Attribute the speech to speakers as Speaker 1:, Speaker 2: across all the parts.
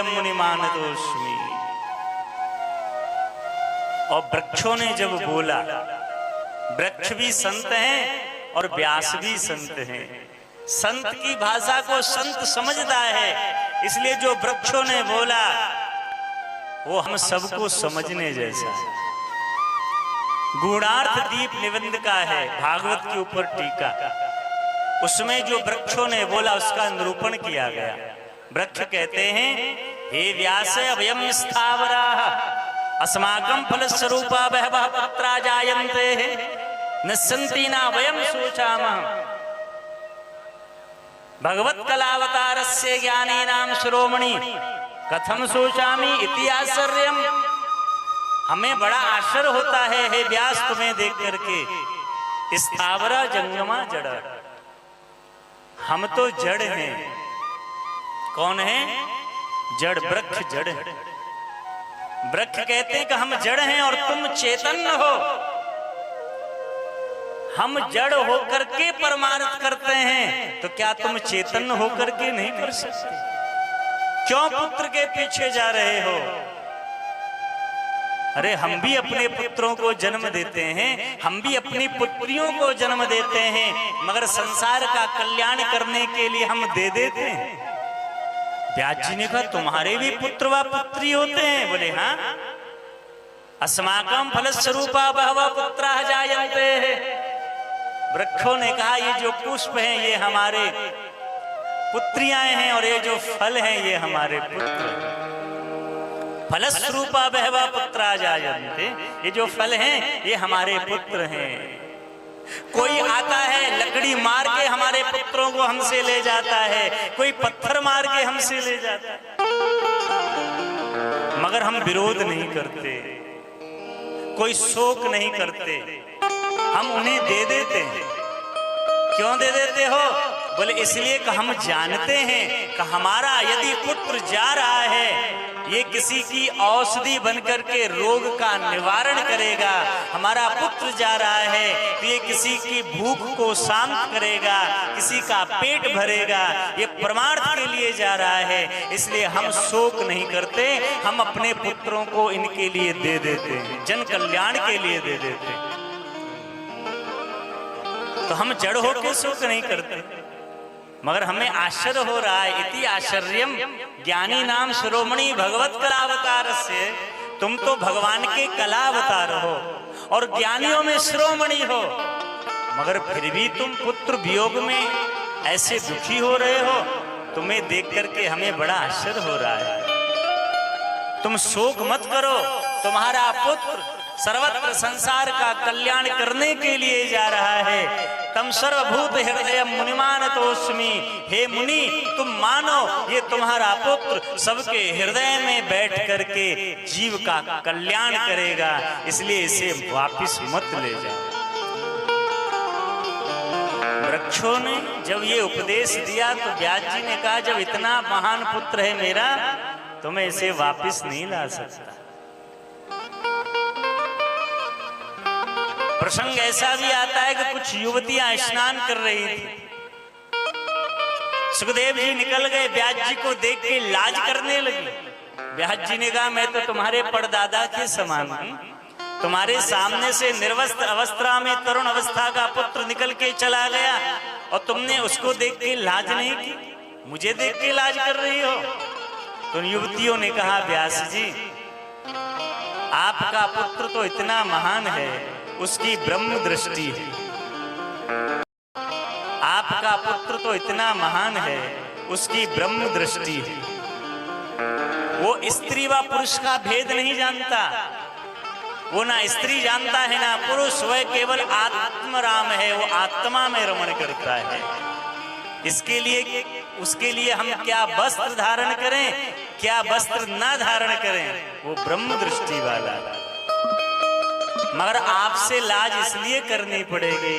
Speaker 1: हृदयम मुनिमानतोऽस्मि। और वृक्षों ने जब बोला, वृक्ष भी संत हैं और व्यास भी संत हैं। संत की भाषा को संत समझता है, इसलिए जो वृक्षों ने बोला वो हम सबको समझने जैसा है। गूढ़ार्थ दीप निबंध का है, भागवत के ऊपर टीका, उसमें जो वृक्षों ने बोला उसका निरूपण किया गया। वृक्ष कहते हैं, हे व्यास वयम स्थावराः अस्माकं फलस्वरूपा बहवः पत्रा जायन्ते न सन्ति न वयं शोचामः। भगवत कलावतारस्य ज्ञानीनां शिरोमणि कथम शोचामि इति आश्चर्यम्। हमें बड़ा आश्चर्य होता है हे व्यास तुम्हें देख करके। स्थावरा जंगमा जड़, हम तो जड़ हैं। कौन है? जड़, वृक्ष जड़ है। वृक्ष कहते हैं कि हम जड़ हैं और तुम चेतन हो। हम जड़ होकर के परमार्थ करते हैं, तो क्या तुम चेतन होकर के नहीं कर सकते? क्यों पुत्र के पीछे जा रहे हो? अरे हम भी अपने पुत्रों को जन्म देते हैं, हम भी अपनी पुत्रियों को जन्म देते हैं, मगर संसार का कल्याण करने के लिए हम दे देते हैं। व्यास जी ने कहा तुम्हारे भी पुत्र व पुत्री होते हैं? बोले हाँ। अस्माकं फलस्वरूपा बहवः पुत्राः जायन्ते। वृक्षों ने कहा ये जो पुष्प हैं ये हमारे पुत्रियां हैं और ये जो फल हैं ये हमारे पुत्र हैं। फलस्वरूपा बहवः पुत्राः जायन्ते, ये जो फल हैं ये हमारे पुत्र हैं। कोई आता है लकड़ी मार के हमारे पुत्रों को हमसे ले जाता है, कोई पत्थर मार के हमसे ले जाता है, मगर हम विरोध नहीं करते, कोई शोक नहीं करते, हम उन्हें दे देते हैं। क्यों दे देते हो? बोले इसलिए कि हम जानते हैं कि हमारा यदि पुत्र जा रहा है ये किसी की औषधि बनकर के रोग का निवारण करेगा। हमारा पुत्र जा रहा है तो ये किसी की भूख को शांत करेगा, किसी का पेट भरेगा, ये परमार्थ के लिए जा रहा है। इसलिए हम शोक नहीं करते, हम अपने पुत्रों को इनके लिए दे देते हैं, जन कल्याण के लिए दे देते हैं। तो हम जड़ होकर शोक नहीं करते, मगर हमें आश्चर्य हो रहा है। इति आश्चर्यम ज्ञानी नाम शिरोमणि भगवत कलावतार से। तुम तो भगवान के कलावतार हो और ज्ञानियों में शिरोमणि हो, मगर फिर भी तुम पुत्र वियोग में ऐसे दुखी हो रहे हो। तुम्हें देख करके हमें बड़ा आश्चर्य हो रहा है। तुम शोक मत करो, तुम्हारा पुत्र सर्वत्र संसार का कल्याण करने के लिए जा रहा है। तम सर्वभूत हृदय मुनिमानतोऽस्मि। हे मुनि तुम मानो ये तुम्हारा पुत्र सबके हृदय में बैठ करके जीव का कल्याण करेगा, इसलिए इसे वापिस मत ले जाओ। वृक्षों ने जब ये उपदेश दिया तो व्यास जी ने कहा जब इतना महान पुत्र है मेरा तो मैं इसे वापिस नहीं ला सकता। प्रसंग ऐसा भी आता है कि कुछ युवतियां स्नान कर रही थी, सुखदेव जी निकल गए, व्यास जी को देख के लाज करने लगी। व्यास जी ने कहा मैं तो तुम्हारे परदादा के समान हूं, तुम्हारे सामने से निर्वस्त्र अवस्था में तरुण अवस्था का पुत्र निकल के चला गया और तुमने उसको देख के लाज नहीं की, मुझे देख के लाज कर रही हो। तो युवतियों ने कहा व्यास जी आपका पुत्र तो इतना महान है, उसकी ब्रह्म दृष्टि है। आपका पुत्र तो इतना महान है, उसकी ब्रह्म दृष्टि है। वो स्त्री व पुरुष का भेद नहीं जानता, वो ना स्त्री जानता है ना पुरुष, वह केवल आत्मराम है, वो आत्मा में रमण करता है। इसके लिए उसके लिए हम क्या वस्त्र धारण करें, क्या वस्त्र ना धारण करें, वो ब्रह्म दृष्टि वाला। मगर आपसे लाज इसलिए करनी पड़ेगी,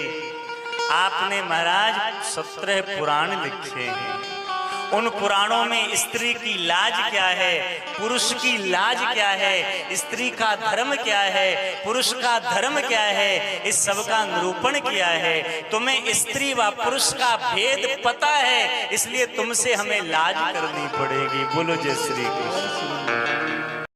Speaker 1: आपने महाराज 17 पुराण लिखे हैं उन पुराणों में स्त्री की लाज क्या है, पुरुष की लाज क्या है, स्त्री का धर्म क्या है, पुरुष का धर्म क्या है, इस सब का निरूपण किया है। तुम्हें स्त्री व पुरुष का भेद पता है, इसलिए तुमसे हमें लाज करनी पड़ेगी। बोलो जय श्री कृष्ण।